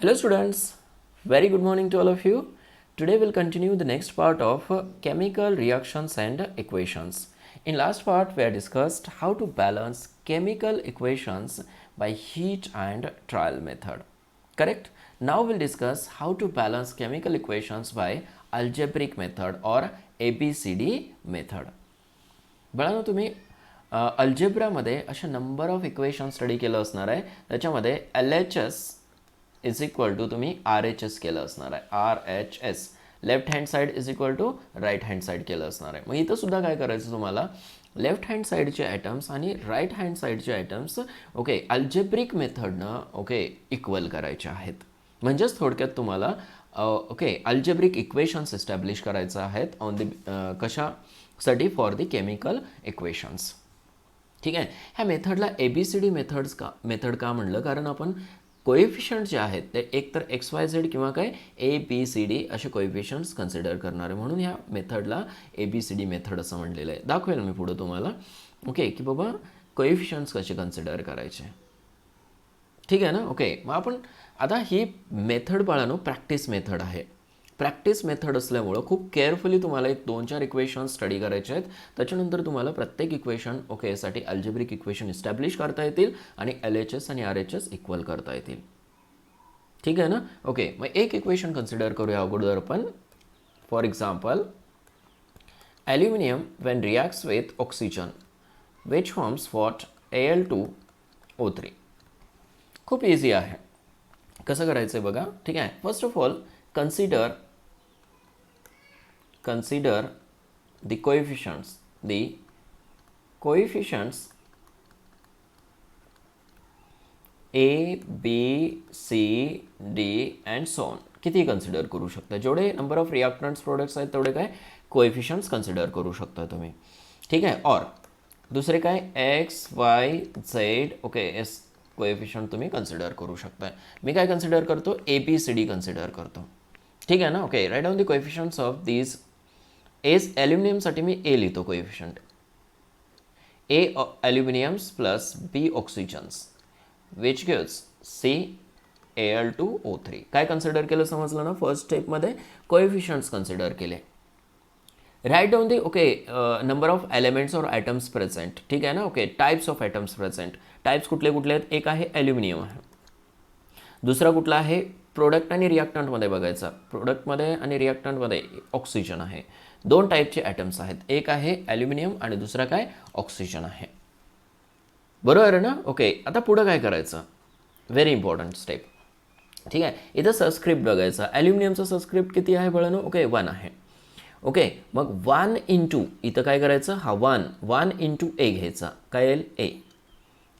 Hello students, very good morning to all of you. Today we'll continue the next part of chemical reactions and equations. In last part we have discussed how to balance chemical equations by heat and trial method. Correct? Now we'll discuss how to balance chemical equations by algebraic method or ABCD method. बाळांनो तुम्ही अल्जेब्रामध्ये अशा number of equation study केलं असणार आहे. त्याच्यामध्ये LHS is equal to तुम्ही RHS केलं असणार आहे. RHS left hand side is equal to right hand side केलं असणार आहे. मग इथं सुद्धा काय करायचं तुम्हाला लेफ्ट हँड साईडचे ॲटम्स आणि राईट हँड साईडचे ॲटम्स ओके अल्जेब्रिक मेथडनं ओके इक्वल करायचे आहेत. म्हणजेच थोडक्यात तुम्हाला ओके अल्जेब्रिक इक्वेशन्स इस्टॅब्लिश करायचं आहेत ऑन दी कशासाठी फॉर दी केमिकल इक्वेशन्स. ठीक आहे. ह्या मेथडला ABCD मेथड का म्हणलं कारण आपण कोएफिशियंट जे आहेत ते एक तर XYZ किंवा काय ABCD असे कोएफिशियंट्स कन्सिडर करणार आहे म्हणून ह्या मेथडला ABCD मेथड असं म्हणलेलं आहे. दाखवेल मी पुढे तुम्हाला ओके की बाबा कोएफिशियंट्स कसे कन्सिडर करायचे. ठीक आहे ना. ओके मग आपण आता ही मेथड बाळांनो प्रॅक्टिस मेथड आहे. प्रॅक्टिस मेथड असल्यामुळं खूप केअरफुली तुम्हाला एक 2-4 इक्वेशन स्टडी करायचे आहेत. त्याच्यानंतर तुम्हाला प्रत्येक इक्वेशन ओके यासाठी अल्जेब्रिक इक्वेशन इस्टॅब्लिश करता येतील आणि LHS आणि RHS इक्वल करता येतील. ठीक आहे ना. ओके मग एक इक्वेशन कन्सिडर करूया अगोदर आपण. For example aluminium Wien reacts with oxygen which forms what Al2O3. खूप इझी आहे. कसं करायचं आहे बघा. ठीक आहे. First of all consider the coefficients A, B, C, D and so on. किती कन्सिडर करू शकता. जेवढे नंबर ऑफ रिॲक्टंट्स प्रोडक्ट्स आहेत तेवढे काय कोएफिशियंट्स कन्सिडर करू शकता तुम्ही. ठीक आहे. और दुसरे काय X, Y, Z okay S coefficient तुम्ही कन्सिडर करू शकता. मी काय कन्सिडर करतो ABCD कन्सिडर करतो. ठीक आहे ना. Okay right down the coefficients of these. As ॲल्युमिनियमसाठी मी A लिहितो coefficient A aluminiums plus B oxygens which gives C Al2O3. काय कन्सिडर केलं समजलं ना. फर्स्ट स्टेपमध्ये कोएफिशियंट्स कन्सिडर केले. Right down the okay number of elements और ॲटम्स प्रेझेंट. ठीक आहे ना. Okay types of atoms present. Types कुठले कुठले आहेत. एक आहे ॲल्युमिनियम आहे. दुसरा कुठला आहे प्रोडक्ट आणि रिॲक्टंटमध्ये बघायचा. प्रोडक्टमध्ये आणि रिॲक्टंटमध्ये ऑक्सिजन आहे. 2 टाईपचे ॲटम्स आहेत. एक आहे ॲल्युमिनियम आणि दुसरा काय ऑक्सिजन आहे. बरोबर आहे ना. ओके आता पुढं काय करायचं. Very important step. ठीक आहे. इथं सबस्क्रिप्ट बघायचा. ॲल्युमिनियमचा सबस्क्रिप्ट किती आहे बळानो. ओके 1 आहे. ओके मग 1 इंटू इथं काय करायचं हा 1 इंटू A घ्यायचा. काय येईल A.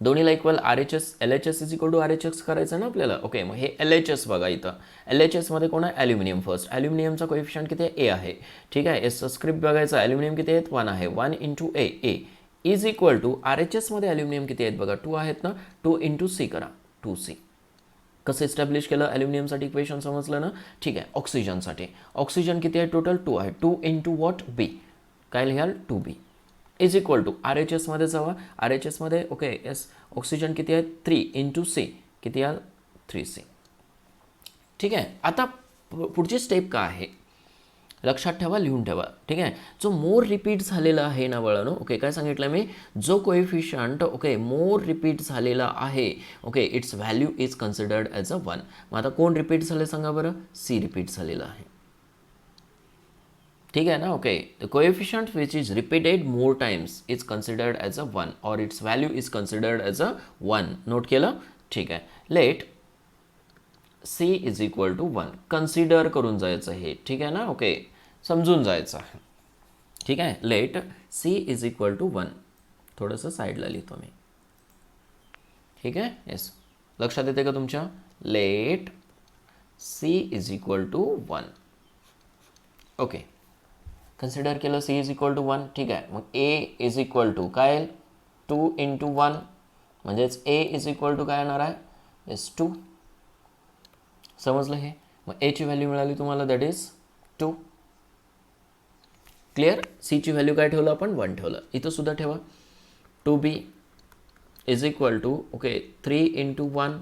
दोन्हीला equal RHS LHS is equal to RHS करायचं ना आपल्याला. ओके मग हे LHS बघा इथं. LHSमध्ये कोण आहे ॲल्युमिनियम फर्स्ट. ॲल्युमिनियमचा कोएफिशियंट किती आहे A आहे. ठीक आहे. एस सबस्क्रिप्ट बघायचा. ॲल्युमिनियम किती आहेत 1 आहे. 1 into A is equal to RHSमध्ये ॲल्युमिनियम किती आहेत बघा 2 आहेत ना. 2 इंटू C करा 2C. कसं इस्टॅब्लिश केलं ॲल्युमिनियमसाठी इक्वेशन समजलं ना. ठीक आहे. ऑक्सिजनसाठी ऑक्सिजन किती आहे टोटल 2 आहे. 2 इंटू वॉट B काय लिहाल 2B इज इक्वल टू RHSमध्ये जावा. RHSमध्ये ओके एस ऑक्सिजन किती आहे 3 इंटू C किती आहे 3C. ठीक आहे. आता पुढची स्टेप काय आहे लक्षात ठेवा लिहून ठेवा. ठीक आहे. जो मोर रिपीट झालेला आहे ना बाळांनो. ओके काय सांगितलं मी जो कोएफिशियंट ओके मोर रिपीट झालेला आहे okay it's value is considered as a 1. मग आता कोण रिपीट झाले सांगा बरं. C रिपीट झालेला आहे. ठीक आहे ना. Okay the coefficient which is repeated more times is considered as a 1 और it's value is considered as a 1. Note केलं. ठीक आहे. Let C is equal to 1 consider करून जायचं हे. ठीक आहे ना. ओके समजून जायचं आहे. ठीक आहे. Let C is equal to 1 थोडंसं साईडला लिहितो मी. ठीक आहे. येस लक्षात येते का तुमच्या. Let C is equal to 1. Okay consider केलं C इज इक्वल टू 1. ठीक आहे. मग A इज इक्वल टू काय 2 इंटू 1 म्हणजेच A इज इक्वल टू काय येणार आहे येस 2. समजलं हे. मग A ची व्हॅल्यू मिळाली तुम्हाला दॅट इज 2. क्लिअर. C ची व्हॅल्यू काय ठेवलं आपण 1 ठेवलं. इथं सुद्धा ठेवा 2B is equal to okay 3 into 1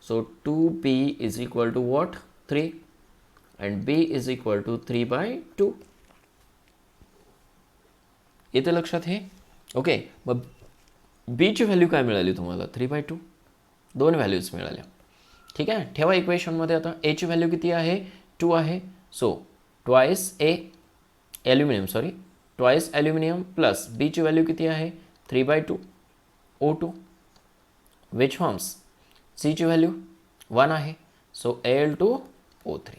so 2b is equal to what 3 and b is equal to 3/2. येते लक्षात हे. ओके, मग बीची व्हॅल्यू काय मिळाली तुम्हाला 3/2. दोन व्हॅल्यूज मिळाल्या. ठीक आहे, ठेवा इक्वेशनमध्ये. आता एची व्हॅल्यू किती आहे 2 आहे. सो ट्वाइस ए ट्वाइस ॲल्युमिनियम प्लस बीची व्हॅल्यू किती आहे 3/2 O2 विच फॉर्म्स सीची व्हॅल्यू 1 आहे. So Al2O3.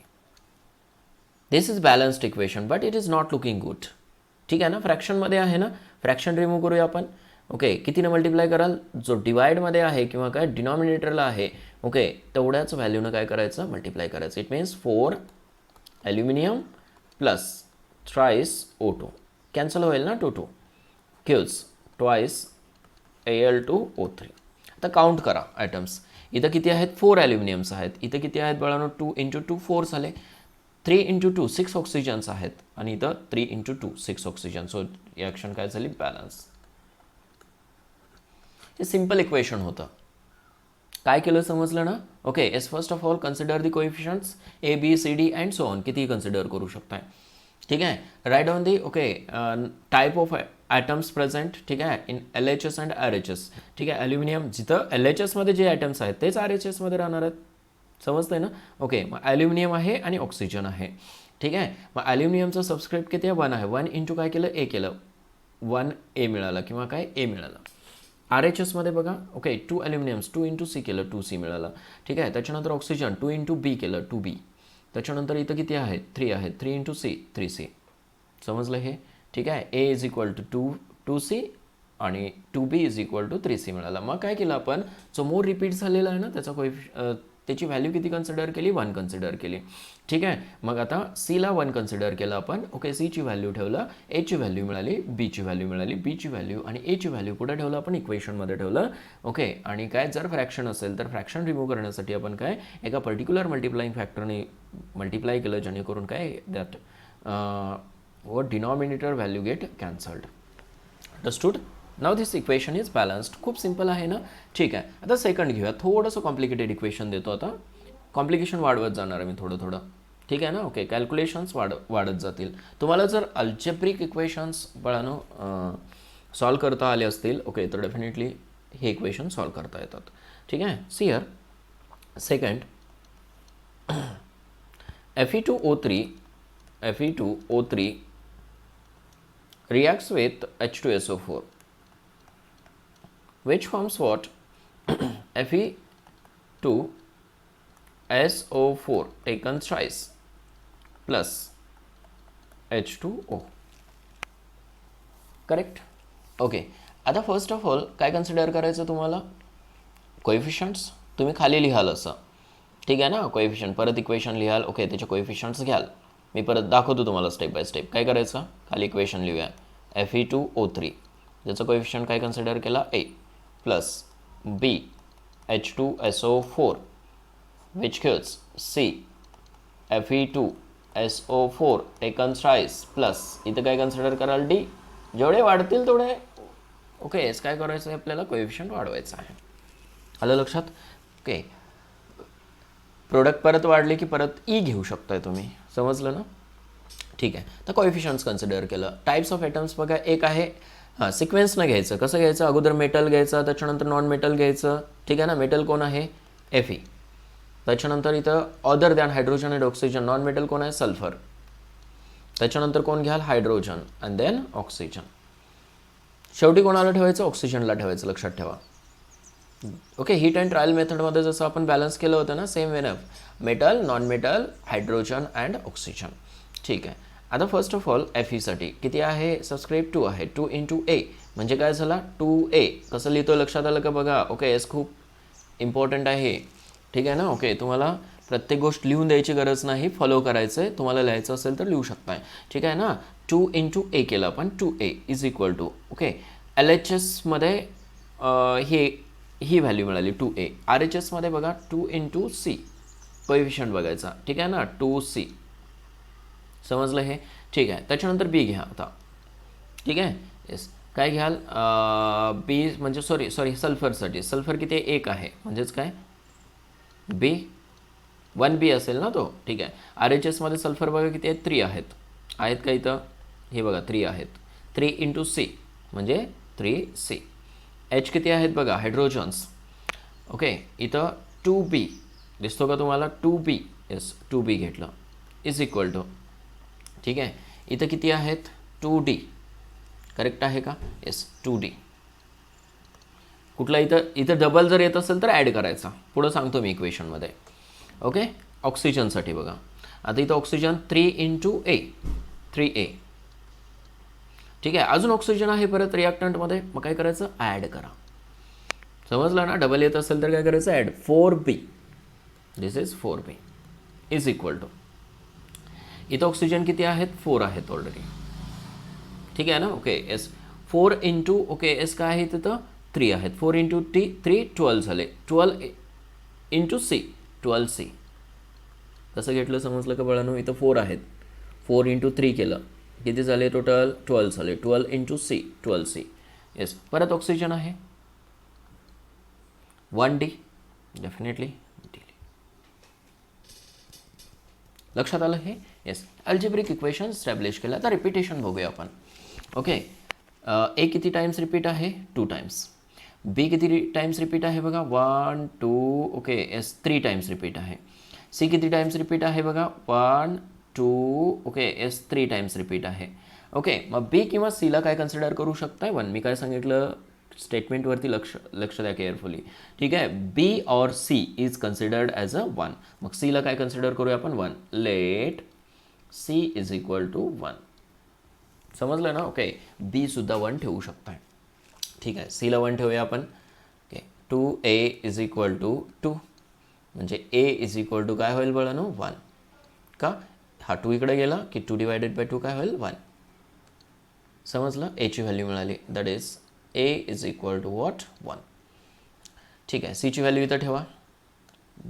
This is balanced equation but it is not looking good. ठीक आहे ना, फ्रॅक्शनमध्ये आहे ना, फ्रॅक्शन रिमूव्ह करूया आपण. ओके, कितीनं मल्टिप्लाय कराल, जो डिवाइडमध्ये आहे किंवा काय डिनॉमिनेटरला आहे, ओके, तेवढ्याच व्हॅल्यूनं काय करायचं मल्टिप्लाय करायचं. It means 4 aluminium plus thrice O2 cancel होईल ना, 2 क्यूज ट्वाईस Al2O3. आता काउंट करा ॲटम्स. इथं किती आहेत 4 ॲल्युमिनियम्स आहेत. इथं किती आहेत बाळांनो 2 × 2 4 झाले. 3 × 2 6 ऑक्सिजन्स आहेत आणि इथं 3 × 2 6 ऑक्सिजन. सो रिॲक्शन काय झाली बॅलन्स. हे सिम्पल इक्वेशन होतं. काय केलं समजलं ना. Okay, as first of all consider the coefficients ABCD and so on. कितीही कन्सिडर करू शकताय. ठीक आहे, right on the okay type of atoms present. ठीक आहे, इन LHS अँड RHS. ठीक आहे, ॲल्युमिनियम जिथं LHSमध्ये जे ॲटम्स आहेत तेच RHSमध्ये राहणार आहेत. समजतंय ना. ओके, मग ॲल्युमिनियम आहे आणि ऑक्सिजन आहे. ठीक आहे, मग ॲल्युमिनियमचं सबस्क्रिप्ट किती आहे 1 आहे. 1 इंटू काय केलं ए केलं 1A मिळाला किंवा काय ए मिळाला. RHSमध्ये बघा ओके 2 ॲल्युमिनियम्स 2 × C केलं 2C मिळालं. ठीक आहे, त्याच्यानंतर ऑक्सिजन 2 × B केलं 2B. त्याच्यानंतर इथं किती आहेत 3 आहेत 3 × C 3C. समजलं हे. ठीक आहे, A is equal to 2C आणि 2B is equal to 3C मिळाला. मग काय केलं आपण, जो मोर रिपीट झालेला आहे ना त्याचा त्याची व्हॅल्यू किती कन्सिडर केली 1 कन्सिडर केली. ठीक आहे, मग आता Cला 1 कन्सिडर केलं आपण. ओके, Cची व्हॅल्यू ठेवलं, Aची व्हॅल्यू मिळाली, Bची व्हॅल्यू मिळाली, Bची व्हॅल्यू आणि Aची व्हॅल्यू कुठे ठेवलं आपण इक्वेशनमध्ये ठेवलं. ओके, आणि काय जर फ्रॅक्शन असेल तर फ्रॅक्शन रिमूव्ह करण्यासाठी आपण काय एका पर्टिक्युलर मल्टिप्लाइंग फॅक्टरने मल्टिप्लाय केलं जेणेकरून काय दॅट व denominator value get cancelled. Understood. Now this equation is balanced. खूप सिम्पल आहे ना. ठीक आहे, आता सेकंड घेऊया. थोडंसं कॉम्प्लिकेटेड इक्वेशन देतो. आता कॉम्प्लिकेशन वाढवत जाणार आहे मी थोडं थोडं. ठीक आहे ना. ओके, कॅल्क्युलेशन्स वाढत जातील. तुम्हाला जर अल्जेब्रिक इक्वेशन्स बाळांनो सॉल्व करता आले असतील ओके तर डेफिनेटली हे इक्वेशन सॉल्व करता येतात. ठीक आहे, see here second Fe2O3 reacts with H2SO4 which forms what Fe2SO4 taken thrice plus H2O. Correct. Okay, आता फर्स्ट ऑफ ऑल काय कन्सिडर करायचं तुम्हाला कोएफिशियंट्स. तुम्ही खाली लिहाल असं. ठीक आहे ना, कोएफिशियंट परत इक्वेशन लिहाल. ओके, त्याचे कोएफिशियंट्स घ्याल. मी परत दाखवतो तुम्हाला स्टेप बाय स्टेप. काय करायचं, खाली इक्वेशन लिहूया Fe2O3 ज्याचं कोएफिशियंट काय कन्सिडर केला A plus B H2SO4 which gives C Fe2SO4 taken thrice plus इथं काय कन्सिडर कराल D. जेवढे वाढतील तेवढे ओके काय करायचं आहे आपल्याला कोएफिशियंट वाढवायचं आहे. आलं लक्षात. ओके, प्रोडक्ट परत वाढले की परत ई घेऊ शकताय तुम्ही. समजलं ना. ठीक आहे, तर कोएफिशियंट्स कन्सिडर केलं. टाईप्स ऑफ ॲटम्स बघा एक आहे हां सिक्वेन्सनं घ्यायचं. कसं घ्यायचं, अगोदर मेटल घ्यायचं त्याच्यानंतर नॉन मेटल घ्यायचं. ठीक आहे ना. मेटल कोण आहे Fe. त्याच्यानंतर इथं other than hydrogen and oxygen non metal कोण आहे सल्फर. त्याच्यानंतर कोण घ्याल हायड्रोजन अँड देन ऑक्सिजन. शेवटी कोणाला ठेवायचं ऑक्सिजनला ठेवायचं. लक्षात ठेवा. ओके, हीट अँड ट्रायल मेथडमध्ये जसं आपण बॅलन्स केलं होतं ना same way metal non metal hydrogen and oxygen. ठीक आहे, आता फर्स्ट ऑफ ऑल Feसाठी किती आहे सबस्क्रिप्ट 2 आहे. 2 × A म्हणजे काय झाला 2A. कसं लिहितो लक्षात आलं का बघा. ओके, एस खूप इम्पॉर्टंट आहे. ठीक आहे ना. ओके, तुम्हाला प्रत्येक गोष्ट लिहून द्यायची गरज नाही, फॉलो करायचं आहे. तुम्हाला लिहायचं असेल तर लिहू शकताय. ठीक आहे ना. 2 × A केलं आपण 2A is equal to okay LHSमध्ये ही व्हॅल्यू मिळाली 2A. RHSमध्ये बघा 2 × C कोएफिशियंट बघायचा. ठीक आहे ना 2C. समजलं हे. ठीक आहे, त्याच्यानंतर B घ्या आता. ठीक आहे, येस काय घ्याल B म्हणजे सॉरी सल्फरसाठी. सल्फर किती 1 आहे म्हणजेच काय बी 1B असेल ना तो, ठीक आहे. RHS मध्ये सल्फर बघा किती आहेत, 3 आहेत. आहेत का इथं, हे बघा 3 आहेत. 3 इंटू सी म्हणजे 3C. H किती आहेत बघा हायड्रोजन्स. ओके, इथं 2B दिसतो का तुम्हाला, 2B, येस 2B घेतलं, इज इक्वल टू, ठीक आहे. इथं किती आहेत, 2D, करेक्ट आहे का, येस 2D. कुठला इथं डबल जर येत असेल तर ॲड करायचा, पुढं सांगतो मी इक्वेशनमध्ये. ओके, ऑक्सिजनसाठी बघा, आता इथं ऑक्सिजन 3 इंटू ए, 3A, ठीक आहे. अजून ऑक्सिजन आहे परत रिॲक्टंटमध्ये, मग काय करायचं, ॲड करा. समजलं ना, डबल येत असेल तर काय करायचं, add 4B, this is 4B is equal to, इथं ऑक्सिजन किती आहेत, 4 आहेत ऑलरेडी, ठीक आहे ना. Okay, S 4 into, okay S काय आहे तिथं 3 आहेत, 4 इंटू 3 12 झाले, 12 इंटू सी 12C. कसं घेतलं समजलं का बाळांनो, इथं 4 आहेत, 4 इंटू 3 केलं, किती झाले टोटल 12 झाले, 12 इंटू सी 12C. येस, परत ऑक्सिजन आहे 1D, डेफिनेटली लक्षात आलं हे. येस, अल्जेब्रिक इक्वेशन स्टॅब्लिश केलं. आता रिपिटेशन बघूया आपण. ओके, ए किती टाइम्स रिपीट आहे, 2 टाइम्स. बी किती टाइम्स रिपीट आहे बघा, 1 2, ओके एस 3 टाइम्स रिपीट आहे. सी किती टाइम्स रिपीट आहे बघा, 1 2, ओके एस 3 टाइम्स रिपीट आहे. ओके, मग बी किंवा सीला काय कन्सिडर करू शकताय, 1. मी काय सांगितलं, स्टेटमेंटवरती लक्ष द्या केअरफुली, ठीक आहे. बी और C is considered as a 1. मग सीला काय कन्सिडर करूया आपण, 1. Let C is equal to 1. समजलं ना. ओके, बी सुद्धा 1 ठेवू शकताय, ठीक आहे. सीला 1 ठेवूया आपण. Okay, 2A is equal to 2, म्हणजे A इज इक्वल टू काय होईल बळानो, 1. का, हा 2 इकडे गेला की 2 डिवायडेड बाय 2 काय होईल, 1. समजलं, एची व्हॅल्यू मिळाली, that is A is equal to what, 1. ठीक आहे, सीची व्हॅल्यू इथं ठेवा.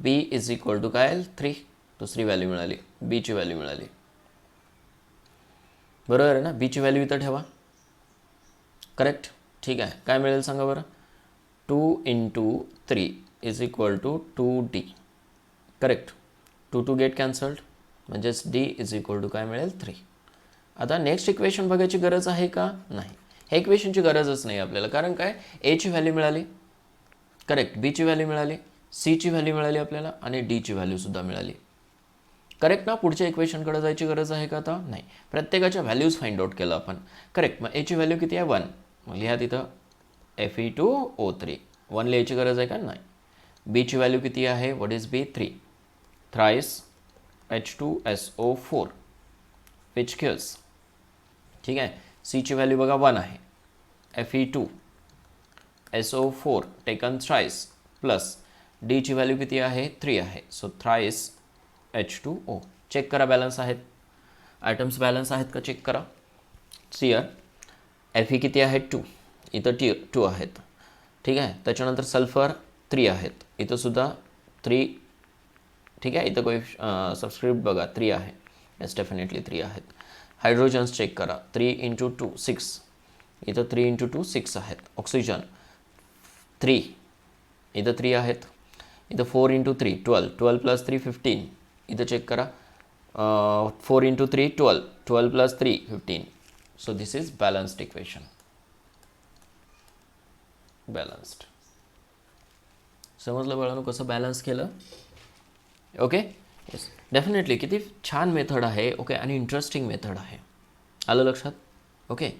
B इज इक्वल टू काय, 3. दुसरी व्हॅल्यू मिळाली, बीची व्हॅल्यू मिळाली, बरोबर आहे ना. बीची व्हॅल्यू इथं ठेवा, करेक्ट, ठीक आहे. काय मिळेल सांगा बरं, 2 into 3 is equal to 2D, correct. 2 two get cancelled, म्हणजेच D इज इक्वल टू काय मिळेल, 3. आता नेक्स्ट इक्वेशन बघायची गरज आहे का, नाही. ह्या इक्वेशनची गरजच नाही आपल्याला, कारण काय, एची व्हॅल्यू मिळाली, करेक्ट, बीची व्हॅल्यू मिळाली, सीची व्हॅल्यू मिळाली आपल्याला, आणि डीची व्हॅल्यूसुद्धा मिळाली, करेक्ट ना. पुढच्या इक्वेशनकडे जायची गरज आहे का आता, नाही. प्रत्येकाच्या व्हॅल्यूज फाइंड आउट केलं आपण, करेक्ट. मग एची व्हॅल्यू किती आहे, 1. मग लिहा तिथं Fe2O3, 1 लिहायची गरज आहे का, नाही. बीची व्हॅल्यू किती आहे, what is B, 3. Thrice H2SO4 which kills, ठीक आहे. सीची व्हॅल्यू बघा 1 आहे, Fe2SO4 टेकन थ्राइस, प्लस डीची व्हॅल्यू किती आहे, 3 आहे, सो थ्राइस H2O. चेक करा बॅलन्स आहेत, आयटम्स बॅलन्स आहेत का, चेक करा. सियर Fe किती आहे, 2, इथं 2 आहेत, ठीक आहे. त्याच्यानंतर सल्फर 3 आहेत, इथं सुद्धा 3, ठीक आहे. इथं कोई सबस्क्रिप्ट बघा 3 आहे, येस डेफिनेटली 3 आहेत. हायड्रोजन्स चेक करा, 3 इंटू 2 6, इथं 3 इंटू 2 6 आहेत. ऑक्सिजन 3, इथं 3 आहेत, इथं 4 इंटू 3 12, 12 प्लस 3 15, इथं चेक करा, 4 into 3 12, 12 plus 3 15. So this is balanced equation, balanced. समजलं बाळांनो कसं बॅलन्स केलं, ओके. येस, डेफिनेटली किती छान मेथड आहे, ओके, आणि इंटरेस्टिंग मेथड आहे, आलं लक्षात. ओके,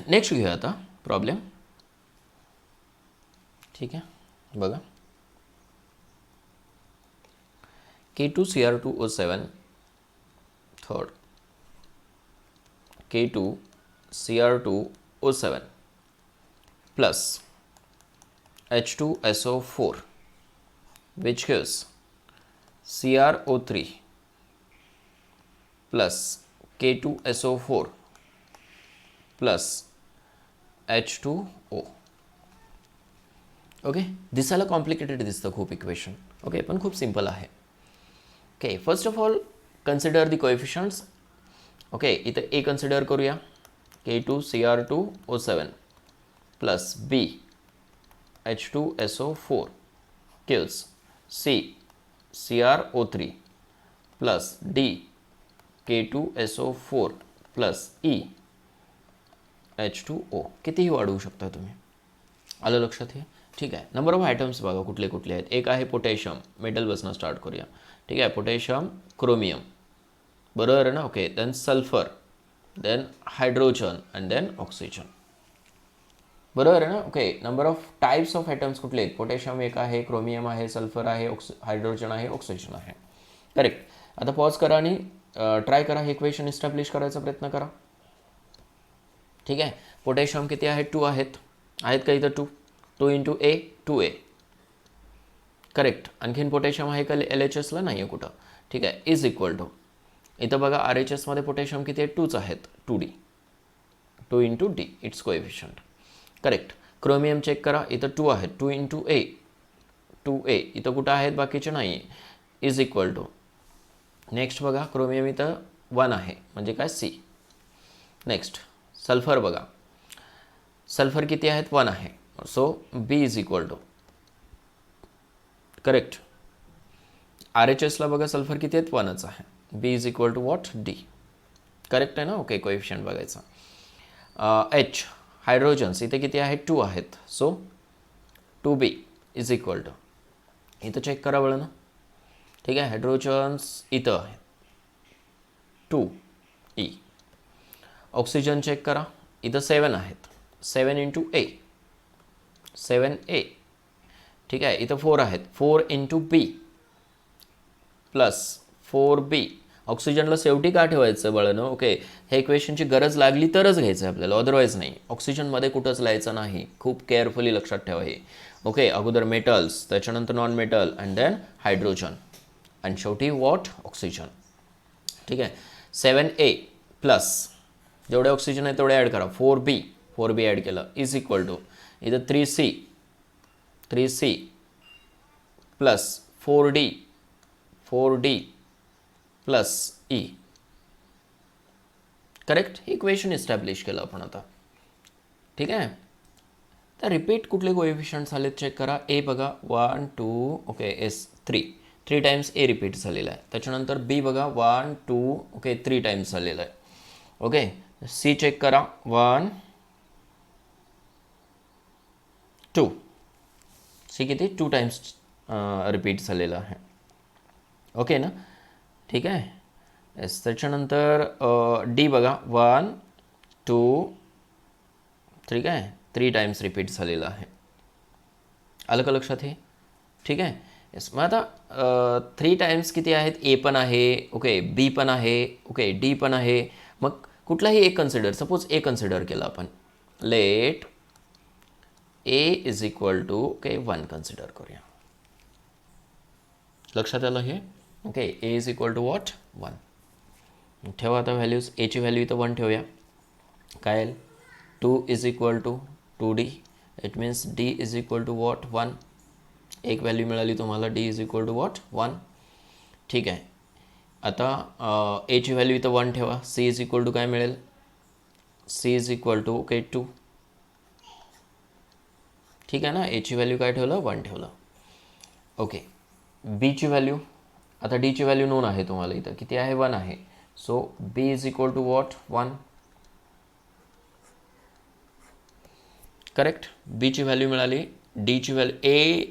नेक्स्ट घेऊया आता प्रॉब्लेम, ठीक आहे. बघा, K2Cr2O7 third, K2Cr2O7 plus H2SO4 which gives CrO3 plus K2SO4 plus H2O. Okay, दिसायला कॉम्प्लिकेटेड दिसतं खूप इक्वेशन, ओके, पण खूप सिम्पल आहे. Okay, first of all consider the coefficients. Okay, इथं ए कन्सिडर करूया, K2Cr2O7 plus B H2SO4 kills C CrO3 plus D K2SO4 plus E H2O कितीही वाढवू शकता तुम्ही. आलं लक्षात हे? ठीक आहे. नंबर ऑफ आयटम्स बघा कुठले कुठले आहेत. एक आहे पोटॅशियम, मेटलपासून स्टार्ट करूया. ठीक आहे. पोटॅशियम, क्रोमियम, बरोबर आहे ना? Okay. Then sulphur, then hydrogen and then oxygen, बरोबर आहे ना? Okay. Number of types of items कुठले आहेत? पोटॅशियम एक आहे, क्रोमियम आहे, सल्फर आहे, हायड्रोजन आहे, ऑक्सिजन आहे. करेक्ट. आता पॉज करा आणि ट्राय करा, हे इक्वेशन इस्टॅब्लिश करायचा प्रयत्न करा. ठीक आहे. पोटॅशियम किती आहेत? 2 आहेत. आहेत का इथं 2? 2 इंटू ए 2A. करेक्ट. आणखीन पोटॅशियम आहे का LHSला? नाही आहे कुठं. ठीक आहे. इज इक्वल टू इथं बघा RHSमध्ये पोटॅशियम किती आहे? 2च आहेत. 2D, 2 into D it's coefficient. Correct. Chromium check करा, इथं 2 आहेत. 2 इंटू ए 2A. इथं कुठं आहेत? बाकीचे नाही आहे. इज इक्वल टू नेक्स्ट बघा क्रोमियम इथं 1 आहे, म्हणजे काय? C. नेक्स्ट सल्फर बघा, सल्फर किती आहेत? 1 आहे. So B is equal to correct. RHSला बघा सल्फर किती आहेत? 1च आहे. B is equal to what? D. Correct आहे ना? ओके. कोएफिशियंट बघायचा. H हायड्रोजन्स इथे किती आहेत? 2 आहेत. So 2B is equal to इथं चेक करा बळं ना. ठीक आहे. हायड्रोजन्स इथं आहे 2E. ऑक्सिजन चेक करा, इथं 7 आहेत. 7 इंटू A 7A. ठीक आहे. इथं 4 आहेत. 4 इंटू B प्लस 4B. ऑक्सिजनला शेवटी का ठेवायचं बळं? ओके. हे इक्वेशनची गरज लागली तरच घ्यायचं आहे आपल्याला, अदरवाईज नाही. ऑक्सिजनमध्ये कुठंच लिहायचं नाही. खूप केअरफुली लक्षात ठेवा हे. ओके. अगोदर मेटल्स, त्याच्यानंतर non metal and then hydrogen आणि शेवटी वॉट? ऑक्सिजन. ठीक आहे. 7A प्लस जेवढे ऑक्सिजन आहे तेवढे ॲड करा. 4B ॲड केलं इज इक्वल टू इथं 3C plus 4D plus E. Correct. हे इक्वेशन इस्टॅब्लिश केलं आपण आता. ठीक आहे. तर रिपीट कुठले कोएफिशियंट्स आलेत चेक करा. ए बघा 1 2 ओके. एस 3 टाइम्स ए रिपीट झालेला आहे. त्याच्यानंतर बी बघा 1 2 ओके 3 टाइम्स झालेला आहे. ओके. सी चेक करा 1 2. सी किती? 2 टाइम्स रिपीट झालेला आहे. ओके ना? ठीक आहे. येस. त्याच्यानंतर डी बघा 1 2 ठीक आहे 3 टाइम्स रिपीट झालेला आहे. आलं का लक्षात हे? ठीक आहे. येस. मग आता 3 टाइम्स किती आहेत? ए पण आहे, ओके, बी पण आहे, ओके, डी पण आहे. मग कुठलाही एक कन्सिडर, सपोज ए कन्सिडर केला आपण. Let A is equal to okay 1 consider करूया. लक्षात आलं हे? Okay. A is equal to what? 1. ठेवा आता व्हॅल्यूज. एची व्हॅल्यू इथं 1 ठेवूया. काय येईल? 2 is equal to 2D. It means D is equal to what? 1. एक व्हॅल्यू मिळाली तुम्हाला. D is equal to what? 1. ठीक आहे. आता एची व्हॅल्यू इथं 1 ठेवा. C इज इक्वल टू काय मिळेल? C is equal to okay 2. ठीक आहे ना? एची व्हॅल्यू काय ठेवलं? 1 ठेवलं. ओके. बीची व्हॅल्यू, आता डीची व्हॅल्यू नोन आहे तुम्हाला इथं. किती आहे? 1 आहे. So B is equal to what? 1. Correct. बीची व्हॅल्यू मिळाली. डीची व्हॅल्यू A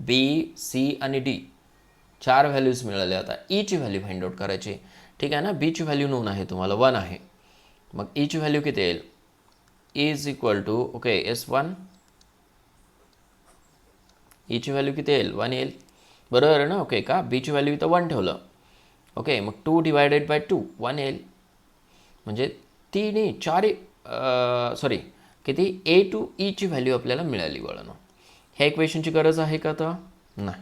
B C आणि D 4 व्हॅल्यूज मिळाल्या. आता ईची व्हॅल्यू फाइंड आउट करायची. ठीक आहे ना? बीची व्हॅल्यू नोन आहे तुम्हाला 1 आहे. मग ईची व्हॅल्यू किती येईल? Is equal to okay S1. ईची व्हॅल्यू किती येईल? 1 येईल. बरोबर आहे ना? ओके. का बीची व्हॅल्यू इथं 1 ठेवलं. ओके. मग 2 डिवायडेड बाय 2 1 येईल. म्हणजे 3 4 सॉरी किती? A टू ईची व्हॅल्यू आपल्याला मिळाली वळणं. ह्या इक्वेशनची गरज आहे का आता? नाही.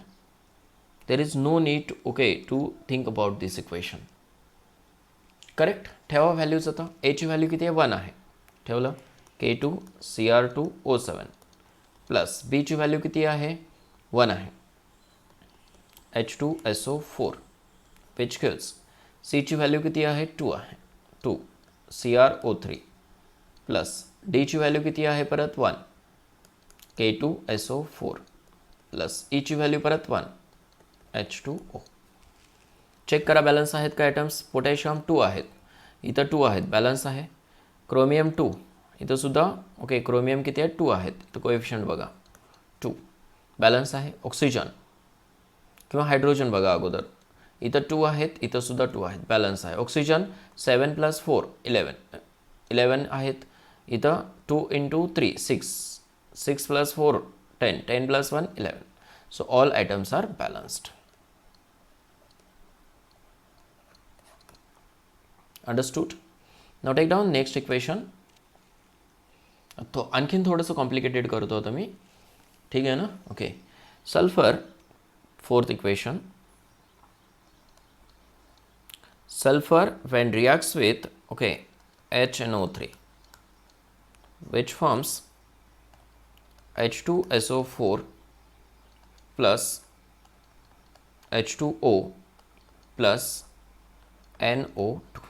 There is no need okay to think about this equation. Correct. ठेवा व्हॅल्यूज आता. एची व्हॅल्यू किती आहे? 1 आहे. ठेवलं. K2Cr2O7 प्लस बीची व्हॅल्यू किती आहे? 1 आहे. H2SO4 विच गिव्स सीची व्हॅल्यू किती आहे? 2 आहे. 2 CrO3 प्लस डीची व्हॅल्यू किती आहे? परत 1 K2SO4 प्लस ईची व्हॅल्यू परत 1 H2O. चेक करा बॅलन्स आहेत का ॲटम्स. पोटॅशियम 2 आहेत, इथं 2 आहेत, बॅलन्स आहे. क्रोमियम 2, इथं सुद्धा ओके क्रोमियम किती आहेत 2 आहेत, इथं कोएफिशियंट बघा 2, बॅलन्स आहे. ऑक्सिजन किंवा हायड्रोजन बघा अगोदर, इथं 2 आहेत, इथं सुद्धा 2 आहेत, बॅलन्स आहे. ऑक्सिजन 7 + 4 11 आहेत, इथं 2 × 3 6 + 4 10 10 + 1 11. So all atoms are balanced. Understood? Now take down next equation. तो आणखीन थोडंसं कॉम्प्लिकेटेड करतो आता मी, ठीक आहे ना. Okay, sulphur, fourth equation. Sulfur when reacts with HNO3, which forms H2SO4 plus H2O plus NO2.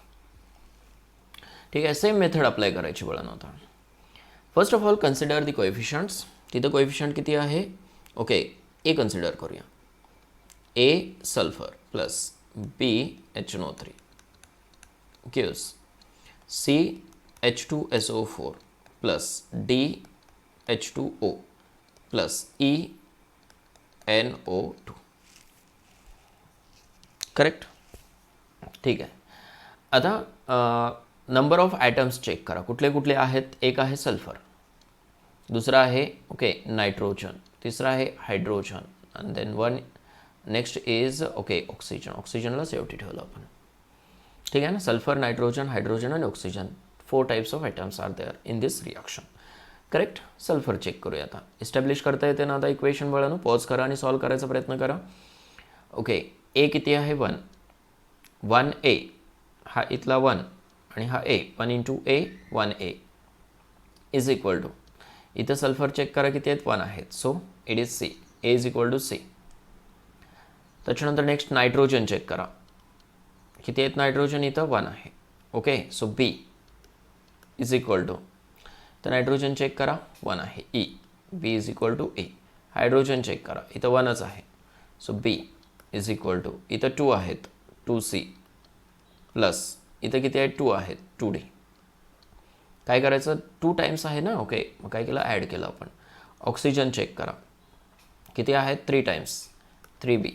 ठीक आहे, सेम मेथड अप्लाय करायची बळा नव्हता. First of all consider the coefficients. तिथं कोएफिशियंट किती आहे. ओके, ए कन्सिडर करूया. A sulphur plus B HNO3 gives C H2SO4 plus D H2O plus E NO2. Correct. ठीक आहे. आता नंबर ऑफ ॲटम्स चेक करा, कुठले कुठले आहेत. एक आहे सल्फर, दुसरा आहे नायट्रोजन, तिसरा आहे hydrogen, and then one next is oxygen. ऑक्सिजनला शेवटी ठेवलं आपण, ठीक आहे ना. सल्फर, नायट्रोजन, हायड्रोजन आणि oxygen, 4 types of atoms are there in this reaction. Correct. Sulphur check करूया आता. इस्टॅब्लिश करता येते ना आता इक्वेशन बळानं. पॉज करा आणि सॉल्व करायचा प्रयत्न करा. ओके, ए किती आहे 1, 1A हा इथला 1 आणि हा A, 1 × A 1A is equal to, इथं सल्फर चेक करा किती आहेत 1 आहेत, so it is C. A is equal to C. त्याच्यानंतर नेक्स्ट नायट्रोजन चेक करा, किती आहेत नायट्रोजन, इथं 1 आहे. Okay, so B is equal to, तर नायट्रोजन चेक करा 1 आहे, E. B is equal to A. Hydrogen check करा, इथं 1च आहे, so B is equal to, इथं 2 आहेत 2C प्लस इथं किती आहेत 2 आहेत 2D. काय करायचं, 2 टाइम्स आहे ना. ओके, मग काय केलं, ॲड केलं आपण. ऑक्सिजन चेक करा, किती आहेत 3 टाइम्स 3B.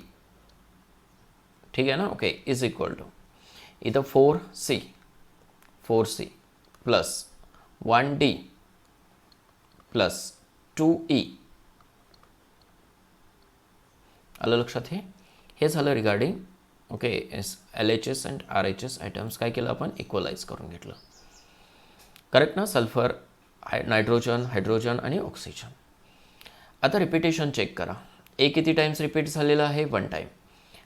ठीक आहे ना. ओके, इज इक्वल टू, इथं 4C plus 1D plus 2E. आलं लक्षात. हे झालं regarding LHS and RHS atoms. काय केलं आपण, इक्वलाइज करून घेतलं. करेक्ट ना. सल्फर, नायट्रोजन, हायड्रोजन आणि ऑक्सिजन. आता रिपिटेशन चेक करा. ए किती टाइम्स रिपीट झालेला आहे, 1 टाइम.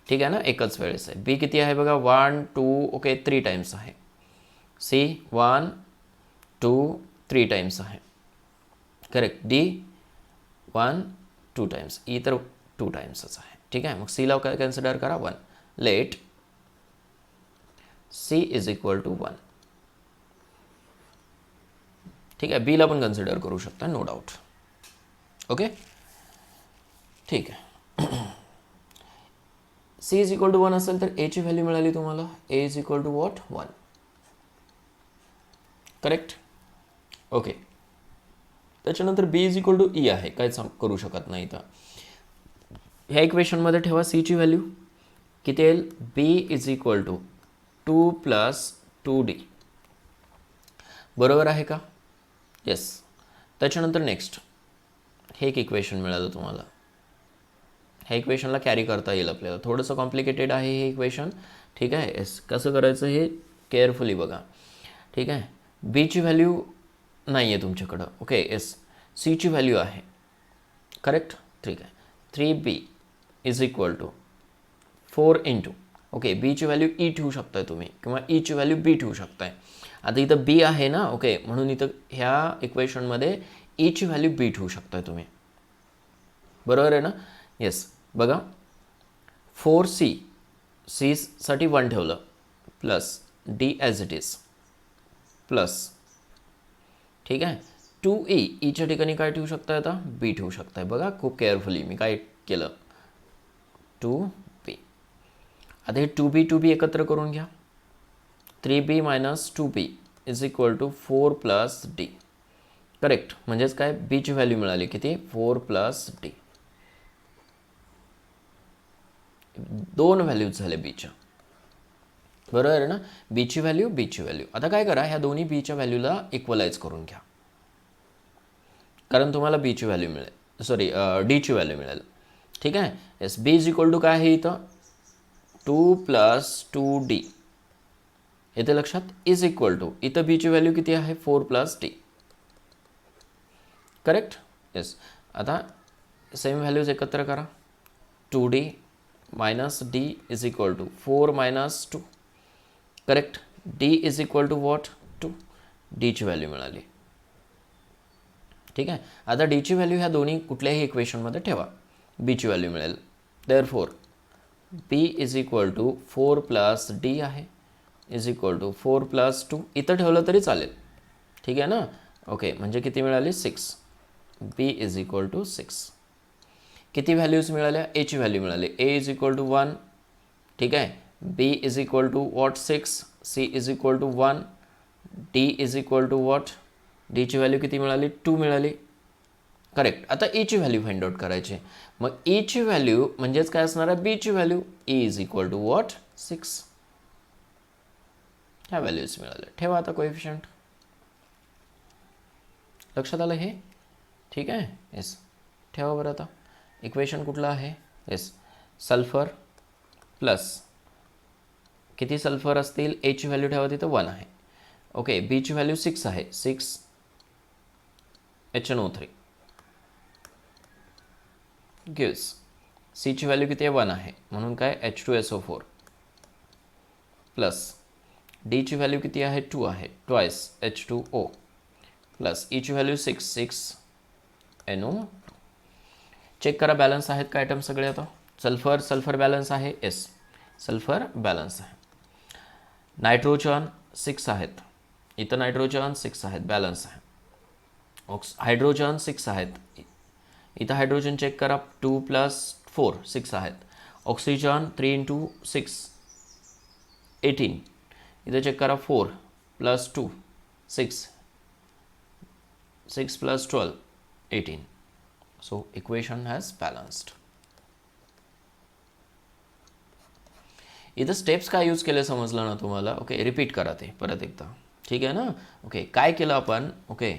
ठीक आहे ना, एकच वेळेस आहे. बी किती आहे बघा, 1 2 3 टाइम्स आहे. सी 1 2 3 टाइम्स आहे. करेक्ट. डी 1 2 टाइम्स, ई तर 2 टाइम्सच आहे. ठीक आहे, मग सीला काय कन्सिडर करा 1. Let C is equal to 1. ठीक आहे, बीला पण कन्सिडर करू शकता, नो डाऊट. ओके, ठीक आहे. C इज इक्वल टू 1 असेल तर एची व्हॅल्यू मिळाली तुम्हाला. A is equal to what, 1. Correct. Okay, त्याच्यानंतर B is equal to E आहे, काय करू शकत नाही. तर ह्या इक्वेशनमध्ये ठेवा सीची व्हॅल्यू किती येईल, बी इज इक्वल टू 2 + 2D. बरोबर आहे का. येस. त्याच्यानंतर नेक्स्ट हे एक इक्वेशन मिळालं तुम्हाला. ह्या इक्वेशनला कॅरी करता येईल आपल्याला. थोडंसं कॉम्प्लिकेटेड आहे हे इक्वेशन. ठीक आहे. येस, कसं करायचं हे केअरफुली बघा. ठीक आहे, बीची व्हॅल्यू नाही आहे तुमच्याकडं. ओके, येस, सीची व्हॅल्यू आहे. करेक्ट. ठीक आहे. 3B is equal to 4 × okay, बीची व्हॅल्यू ई ठेवू शकताय तुम्ही किंवा ईची व्हॅल्यू बी ठेवू शकताय. आता इथं बी आहे ना. ओके, म्हणून इथं ह्या इक्वेशनमध्ये ईची व्हॅल्यू बी ठेवू शकताय तुम्ही. बरोबर आहे ना. येस, बघा 4C, साठी 1 ठेवलं plus D as it is plus. ठीक आहे. 2E, ईच्या ठिकाणी काय ठेवू शकताय आता, बी ठेवू शकताय. बघा खूप केअरफुली मी काय केलं, 2 आता हे 2b एकत्र करून घ्या. 3b minus 2b is equal to 4 plus D. Correct. म्हणजेच काय, बीची व्हॅल्यू मिळाली किती, 4 प्लस डी. 2 व्हॅल्यूज झाले बीच्या. बरोबर आहे ना. बीची व्हॅल्यू. आता काय करा, ह्या दोन्ही बीच्या व्हॅल्यूला इक्वलाइज करून घ्या, कारण तुम्हाला बीची व्हॅल्यू मिळेल, सॉरी डीची व्हॅल्यू मिळेल. ठीक आहे. Yes, B is equal to काय आहे इथं, 2 प्लस 2d. येते लक्षात. इज इक्वल टू, इथं बीची व्हॅल्यू किती आहे, 4 प्लस डी. करेक्ट. येस. आता सेम व्हॅल्यूज एकत्र करा. 2d minus D is equal to 4 minus 2. Correct. D is equal to what, 2. डीची व्हॅल्यू मिळाली. ठीक आहे. आता डीची व्हॅल्यू ह्या दोन्ही कुठल्याही इक्वेशनमध्ये ठेवा, बीची व्हॅल्यू मिळेल. Therefore B is equal to 4 plus D आहे, इज इक्वल टू 4 प्लस 2. इथं ठेवलं तरी चालेल. ठीक आहे ना. ओके, म्हणजे किती मिळाली, 6. B is equal to 6. किती व्हॅल्यूज मिळाल्या, एची व्हॅल्यू मिळाली. A is equal to 1. ठीक आहे. B is equal to what, 6. C is equal to 1. D is equal to what, डीची व्हॅल्यू किती मिळाली, 2 मिळाली. करेक्ट. आता ईची व्हॅल्यू फाइंड आउट करायची. मग ईची व्हॅल्यू म्हणजेच काय असणार आहे, बीची value. E is equal to what, 6. ह्या व्हॅल्यूज मिळाल्या. ठेवा आता कोएफिशियंट. लक्षात आलं हे. ठीक आहे. येस, ठेवा बरं. आता इक्वेशन कुठलं आहे, येस, सल्फर प्लस किती सल्फर असतील, एची व्हॅल्यू ठेवा तिथं 1 आहे. ओके. बीची व्हॅल्यू 6 आहे, 6 HNO3 गिव्स. सीची व्हॅल्यू किती आहे, 1 आहे, म्हणून काय, H2SO4 प्लस डीची व्हॅल्यू किती आहे, 2 आहे, ट्वाइस H2O प्लस ईची व्हॅल्यू 6 NO2. चेक करा बॅलन्स आहेत का आयटम सगळे. आता सल्फर बॅलन्स आहे, येस, सल्फर बॅलन्स आहे. नायट्रोजन 6 आहेत, इथं नायट्रोजन 6 आहेत, बॅलन्स आहे. हायड्रोजन 6 आहेत, इथं हायड्रोजन चेक करा, 2 प्लस 4 6 आहेत. Oxygen 3 into 6 18. इथं चेक करा, 4 plus 2 6 6 plus 12 18. So equation has balanced. इथं स्टेप्स काय यूज केले समजलं ना तुम्हाला. ओके, रिपीट करा ते परत एकदा. ठीक आहे ना. ओके, काय केलं आपण, ओके,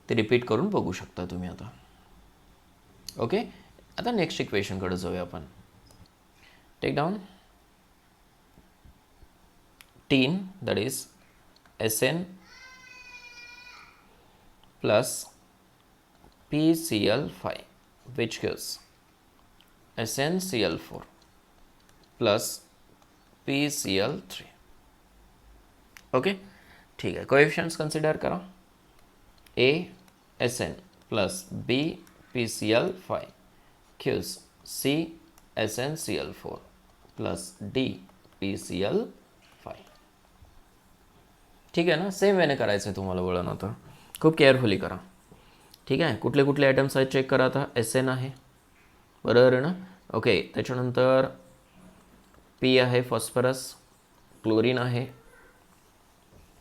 ते रिपीट करून बघू शकता तुम्ही आता. ओके. आता नेक्स्ट इक्वेशनकडे जाऊया आपण. Take down 10, that is SN plus PCl5, which gives SnCl4 plus PCl3. ओके. ठीक आहे. कोएफिशिएंट्स कन्सिडर करा. A SN plus B PCl5 gives C SnCl4 plus D PCl5. ठीक आहे ना. सेम वेने करायचं आहे तुम्हाला वळण. आता खूप केअरफुली करा. ठीक आहे. कुठले कुठले आयटम्स आहेत चेक करा. आता SN आहे, बरोबर आहे ना. ओके. त्याच्यानंतर P आहे, फॉस्फरस, क्लोरीन आहे,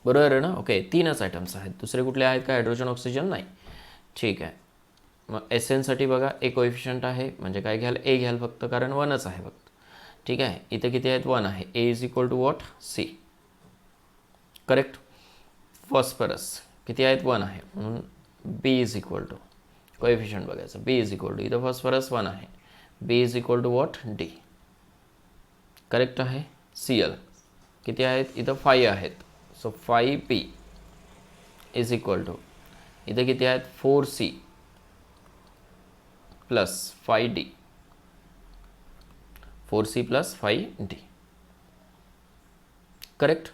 बरोबर आहे ना. ओके. 3च आयटम्स आहेत. दुसरे कुठले आहेत का, हायड्रोजन ऑक्सिजन नाही. ठीक आहे. मग SNसाठी बघा, ए कोएफिशियंट आहे, म्हणजे काय घ्याल, ए घ्याल फक्त, कारण 1च आहे फक्त. ठीक आहे. इथे किती आहेत, 1 आहे. A is equal to what, C. Correct. Phosphorus किती आहेत, 1 आहे, म्हणून B is equal to, coefficient बघायचं, B इज इक्वल टू, इथं फॉस्फरस 1 आहे, B is equal to what, D. Correct आहे. Cl किती आहेत, इथं 5 आहेत, so 5P is equal to, इथं किती आहेत, 4C plus 5D, 4C plus 5D. Correct.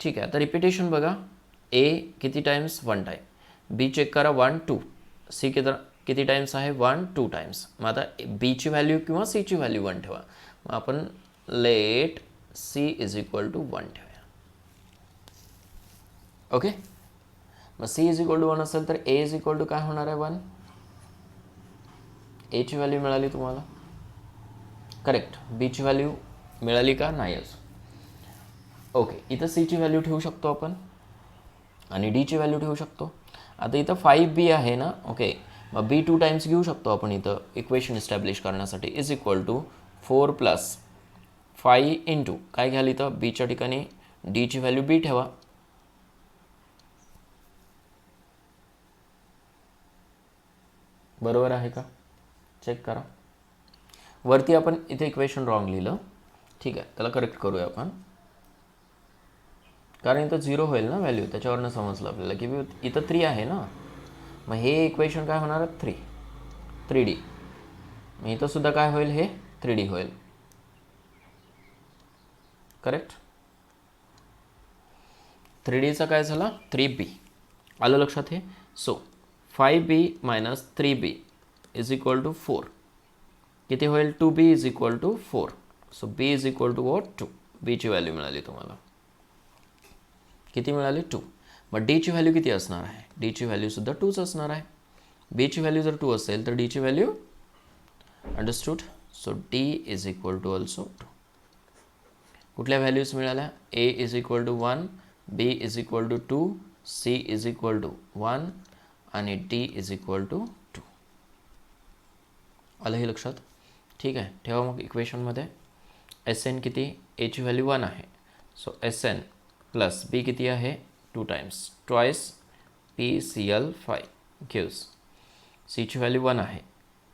ठीक आहे. आता रिपिटेशन बघा. A किती टाइम्स, 1 टाइम. B चेक करा, 1 2. C किती टाइम्स आहे, 1 2 टाइम्स. मग आता Bची व्हॅल्यू किंवा Cची व्हॅल्यू 1 ठेवा. मग आपण let C is equal to 1 ठेवूया. ओके. मग C इज इक्वल टू 1 असेल तर A इज इक्वल टू काय होणार आहे, 1. A ची व्हॅल्यू मिळाली तुम्हाला. करेक्ट. Bची व्हॅल्यू मिळाली का? नाही अजून. ओके, इथं सीची व्हॅल्यू ठेवू शकतो आपण आणि डीची व्हॅल्यू ठेवू शकतो. आता इथं 5b आहे ना. ओके, मग b 2 टाइम्स घेऊ शकतो आपण इथं इक्वेशन इस्टॅब्लिश करण्यासाठी. Is equal to 4 plus 5 into काय घ्याल इथं बीच्या ठिकाणी डीची व्हॅल्यू बी ठेवा. बरोबर आहे का? चेक करा. वरती आपण इथे इक्वेशन रॉंग लिहिलं. ठीक आहे, त्याला करेक्ट करूया आपण, कारण इथं 0 होईल ना व्हॅल्यू. त्याच्यावरनं समजलं आपल्याला की इथं 3 आहे ना. मग हे इक्वेशन काय होणार? 3d. मग इथं सुद्धा काय होईल? हे 3d होईल. करेक्ट. 3dचा काय झाला? 3b. आलं लक्षात हे? So 5b minus 3b is equal to 4. किती होईल? 2b is equal to 4. So b is equal to what? 2. बीची व्हॅल्यू मिळाली तुम्हाला. किती मिळाली? 2. मग डीची व्हॅल्यू किती असणार आहे? डीची व्हॅल्यू सुद्धा 2च असणार आहे. बीची व्हॅल्यू जर 2 असेल तर डीची value understood. So D is equal to also 2. कुठल्या व्हॅल्यूज मिळाल्या? A is equal to 1, B is equal to 2, C is equal to 1 आणि डी इज इक्वल टू 2. आलं हे लक्षात? ठीक आहे, ठेवा मग इक्वेशनमध्ये. एस एन किती? एची व्हॅल्यू 1 आहे. सो एस एन प्लस बी किती आहे? 2 टाइम्स ट्वाइस PCl5 गिव्स सीची व्हॅल्यू 1 आहे.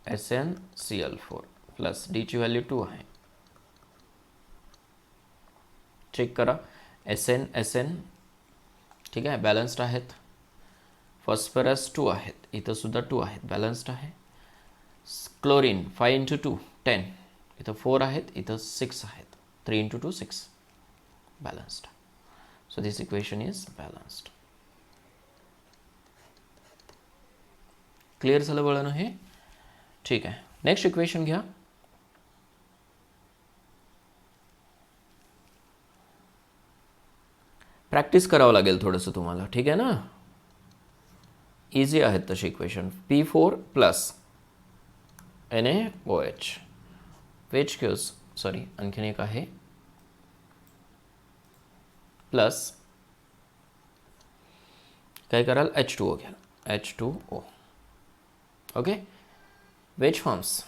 SnCl4 प्लस डीची व्हॅल्यू 2 आहे. चेक करा. SN ठीक आहे, बॅलन्स्ड आहेत. फॉस्फरस 2 आहेत, इथं सुद्धा 2 आहेत, बॅलन्स्ड आहे. क्लोरीन 5 इंटू 2 10, इथं 4 आहेत, इथं 6 आहेत. 3 into 2 6, balanced. So this equation is balanced. Clear झालं बळानं हे? ठीक आहे, नेक्स्ट इक्वेशन घ्या. प्रॅक्टिस करावं लागेल थोडंसं तुम्हाला, ठीक आहे ना. इझी आहेत तशी equation. P4 plus NaOH which gives, sorry आणखीन एक आहे, प्लस काय कराल? H2O घ्याल. H2O. Okay, which forms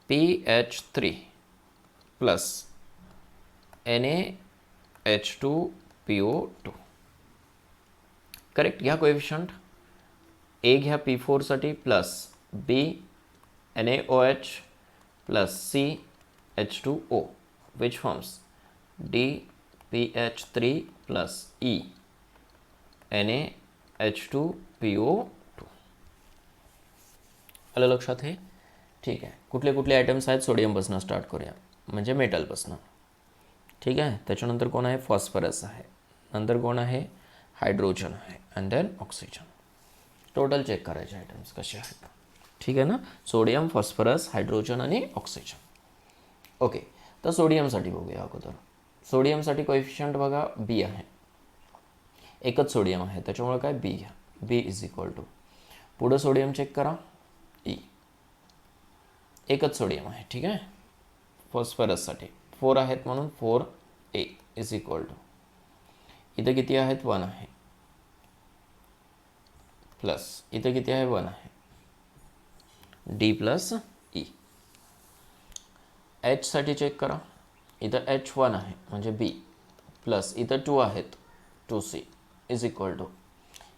PH3 plus NaH2PO2. Correct. घ्या कोएफिशियंट. ए घ्या P4 साठी plus B NaOH plus C H2O which forms D PH3 plus E NaH2PO2. आलं लक्षात हे? ठीक आहे. कुठले कुठले आयटम्स आहेत? सोडियमपासून स्टार्ट करूया, म्हणजे मेटलपासून. ठीक आहे, त्याच्यानंतर कोण आहे? फॉस्फरस आहे. नंतर कोण आहे? हायड्रोजन आहे. And then oxygen. Total check करायचे आयटम्स कसे आहेत. ठीक आहे ना. सोडियम, फॉस्फरस, हायड्रोजन आणि ऑक्सिजन. ओके, तर सोडियमसाठी बघूया अगोदर. सोडियमसाठी कोएफिशियंट बघा बी आहे. एकच सोडियम आहे, त्याच्यामुळे काय? बी घ्या. बी इज इक्वल टू, पुढं सोडियम चेक करा, ई. एकच सोडियम आहे. ठीक आहे. फॉस्फरससाठी 4 आहेत म्हणून 4A इज इक्वल टू, इथं किती आहेत? 1 आहे, प्लस इथं किती आहे? 1 आहे, D प्लस E. H साठी चेक करा, इथं H1 आहे म्हणजे B, प्लस इथं 2 आहेत 2C इज इक्वल टू,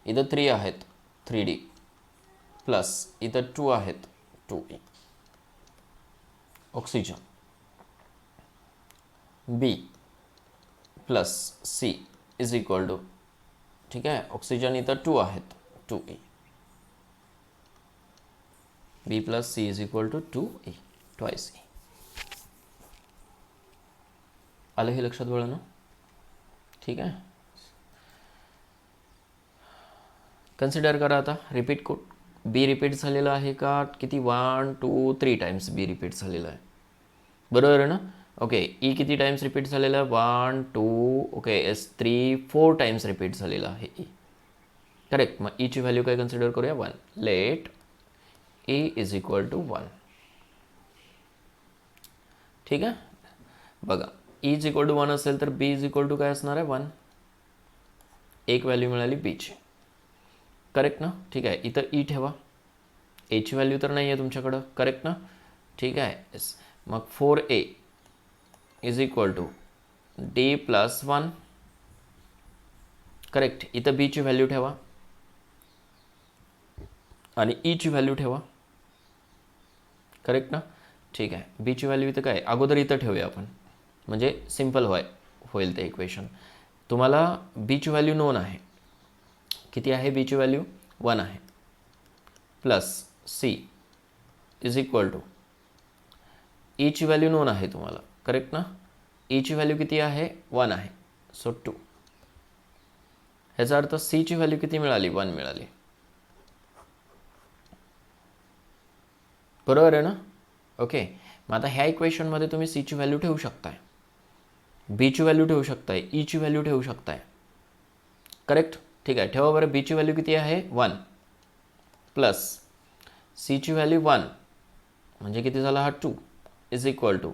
इथं 3 आहेत 3D, प्लस इथं 2 आहेत 2E. Oxygen B plus C is equal to, ठीक आहे, ऑक्सिजन इथं 2 आहेत 2E. B plus C is equal to 2E, twice E. आलं हे लक्षात वळलं? ठीक आहे. कन्सिडर करा आता. रिपीट कोड बी रिपीट झालेलं आहे का? किती? 1 2 3 टाइम्स बी रिपीट झालेलं आहे. बरोबर आहे ना. ओके, ई किती टाइम्स रिपीट झालेलं आहे? 1 2. ओके, S3 4 टाइम्स रिपीट झालेलं आहे ई. करेक्ट. मग ईची व्हॅल्यू काय कन्सिडर करूया? 1. Let E is equal to 1. ठीक आहे. बघा ई इज इक्वल टू 1 असेल तर बी इज इक्वल टू काय असणार आहे 1. एक व्हॅल्यू मिळाली बीची. करेक्ट ना. ठीक आहे. इथं ई ठेवा. एची व्हॅल्यू तर नाही आहे तुमच्याकडं. करेक्ट ना. ठीक आहे. येस. मग 4a is equal to D plus 1. Correct. इथं बीची व्हॅल्यू ठेवा आणि ईची व्हॅल्यू ठेवा. करेक्ट ना. ठीक आहे. बीची व्हॅल्यू इथं काय अगोदर इथं ठेवूया आपण, म्हणजे सिम्पल होईल ते इक्वेशन. तुम्हाला बीची व्हॅल्यू नोन आहे. किती आहे बीची व्हॅल्यू 1 आहे. Plus C is equal to ईची व्हॅल्यू नोन आहे तुम्हाला. करेक्ट ना. ईची व्हॅल्यू किती आहे 1 आहे. सो 2. ह्याचा अर्थ सीची व्हॅल्यू किती मिळाली 1 मिळाली. बरोबर आहे ना. ओके. मग आता ह्या इक्वेशनमध्ये तुम्ही सीची व्हॅल्यू ठेवू शकताय, बीची व्हॅल्यू ठेवू शकताय, ईची व्हॅल्यू ठेवू शकताय. करेक्ट. ठीक आहे. ठेवा बरं. बीची व्हॅल्यू किती आहे 1 प्लस सीची व्हॅल्यू 1 म्हणजे किती झाला हा 2 is equal to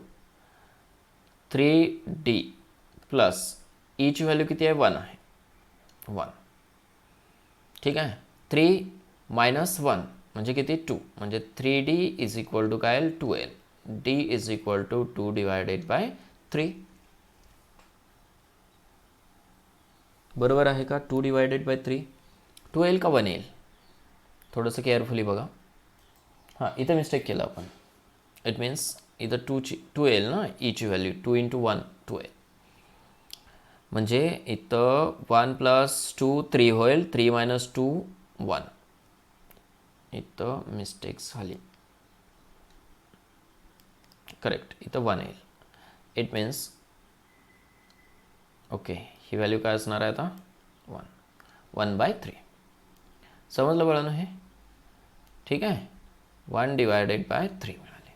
3d plus ईची व्हॅल्यू किती आहे 1 आहे 1. ठीक आहे. 3 मायनस 1 म्हणजे किती 2 म्हणजे 3d इज इक्वल टू काय 2l. d is equal to 2 divided by 3. बरोबर आहे का. 2 डिवायडेड बाय 3. 2l का 1l. थोडंसं केअरफुली बघा. हां इथं मिस्टेक केलं आपण. इट मीन्स इथं 2l ना ईची व्हॅल्यू 2 इंटू 1 2l. म्हणजे इथं 1 प्लस 2 3 होईल. 3 मायनस 2 1. इथं मिस्टेक झाली. करेक्ट. इथं 1 येईल. It means okay he value काय असणार आहे आता 1/3. समजलं बाळांनो हे. ठीक आहे. 1 डिवायडेड बाय 3 मिळाली.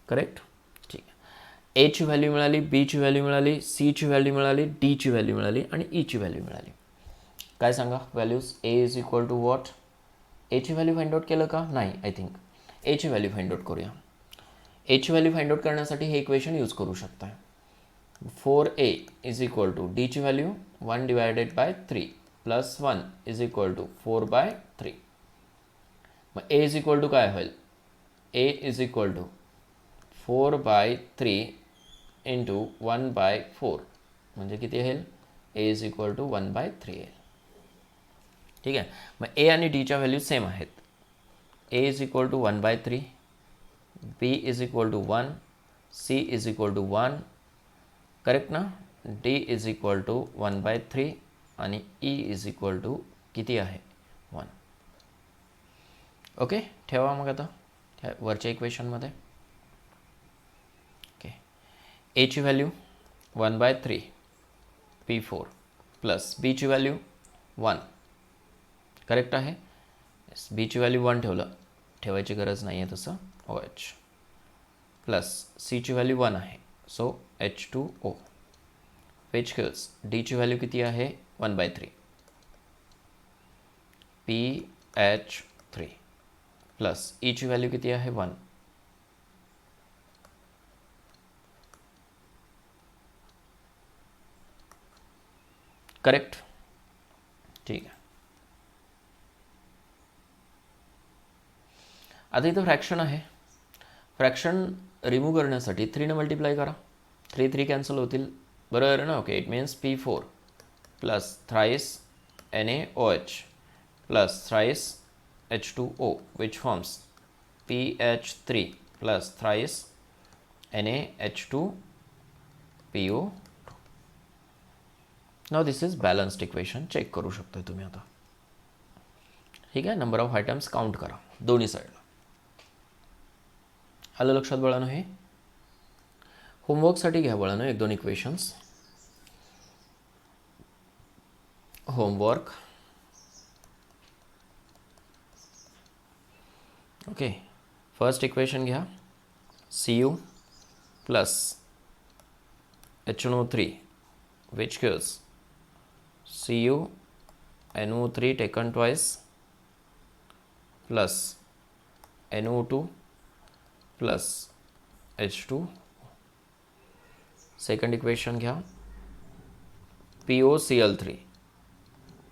करेक्ट. ठीक आहे. एची व्हॅल्यू मिळाली, बीची व्हॅल्यू मिळाली, सीची व्हॅल्यू मिळाली, डीची व्हॅल्यू मिळाली आणि ईची व्हॅल्यू मिळाली. काय सांगा values. A is equal to what. एची व्हॅल्यू फाइंड आउट केलं का नाही. आय थिंक एची व्हॅल्यू फाइंड आउट करूया. एची व्हॅल्यू फाइंड आउट करण्यासाठी हे इक्वेशन यूज करू शकता. 4a इज इक्वल टू डीची value 1 divided by 3 plus 1 is equal to 4/3. मग ए इज इक्वल टू काय होईल. A is equal to 4/3 into 1/4 म्हणजे किती येईल. ए इज इक्वल टू 1/3 येईल. ठीक आहे. मग ए आणि डीच्या व्हॅल्यू सेम आहेत. A is equal to 1/3, B is equal to 1, C is equal to 1. Correct ना. डी इज इक्वल टू 1/3 आणि ई इज इक्वल टू किती आहे 1. ओके. ठेवा मग आता वरच्या इक्वेशनमध्ये. ओके. एची व्हॅल्यू 1/3 P4 प्लस बीची व्हॅल्यू 1. करेक्ट आहे. बीची व्हॅल्यू 1 ठेवायची गरज नाही आहे तसं. OH प्लस सीची व्हॅल्यू 1 आहे. सो H2O विच गिव्स डीची व्हॅल्यू किती आहे 1/3 PH3 प्लस ईची व्हॅल्यू किती आहे 1. करेक्ट. ठीक आहे. आता इथं फ्रॅक्शन आहे. फ्रॅक्शन रिमूव्ह करण्यासाठी 3 ने मल्टिप्लाय करा. 3 3 कॅन्सल होतील. बरोबर आहे ना. Okay. It means P4 plus thrice NaOH plus thrice H2O which forms PH3 plus thrice NaH2PO. Now this is balanced equation. Check करू शकता तुम्ही आता. ठीक आहे. नंबर ऑफ आयटम्स काउंट करा दोन्ही साईडला. आलं लक्षात बाळांनो. हे होमवर्कसाठी घ्या बाळांनो 1-2 equations. Homework. Okay. First equation घ्या. Cu plus HNO3 which gives CuNO3 taken twice plus NO2 plus H2. Second equation घ्या, POCl3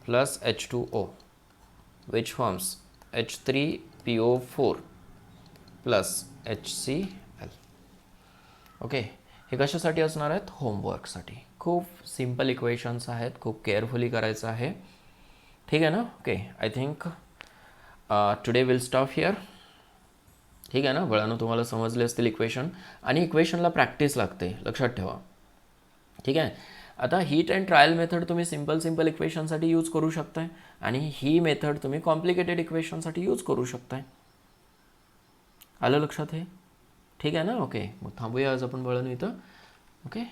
plus H2O which forms H3PO4 plus HCl. Okay, हे कशासाठी असणार आहेत? होमवर्कसाठी. खूप सिम्पल इक्वेशन्स आहेत, खूप केअरफुली करायचं आहे. ठीक आहे ना? Okay, I think today will stop here. ठीक आहे ना बळांनो, तुम्हाला समजले असतील इक्वेशन. आणि इक्वेशनला प्रॅक्टिस लागते, लक्षात ठेवा. ठीक आहे. आता हीट अँड ट्रायल मेथड तुम्ही सिम्पल इक्वेशनसाठी यूज करू शकताय आणि ही मेथड तुम्ही कॉम्प्लिकेटेड इक्वेशनसाठी यूज करू शकताय. आलं लक्षात हे? ठीक आहे ना? ओके, मग थांबूया आज आपण बळांनो इथं. ओके.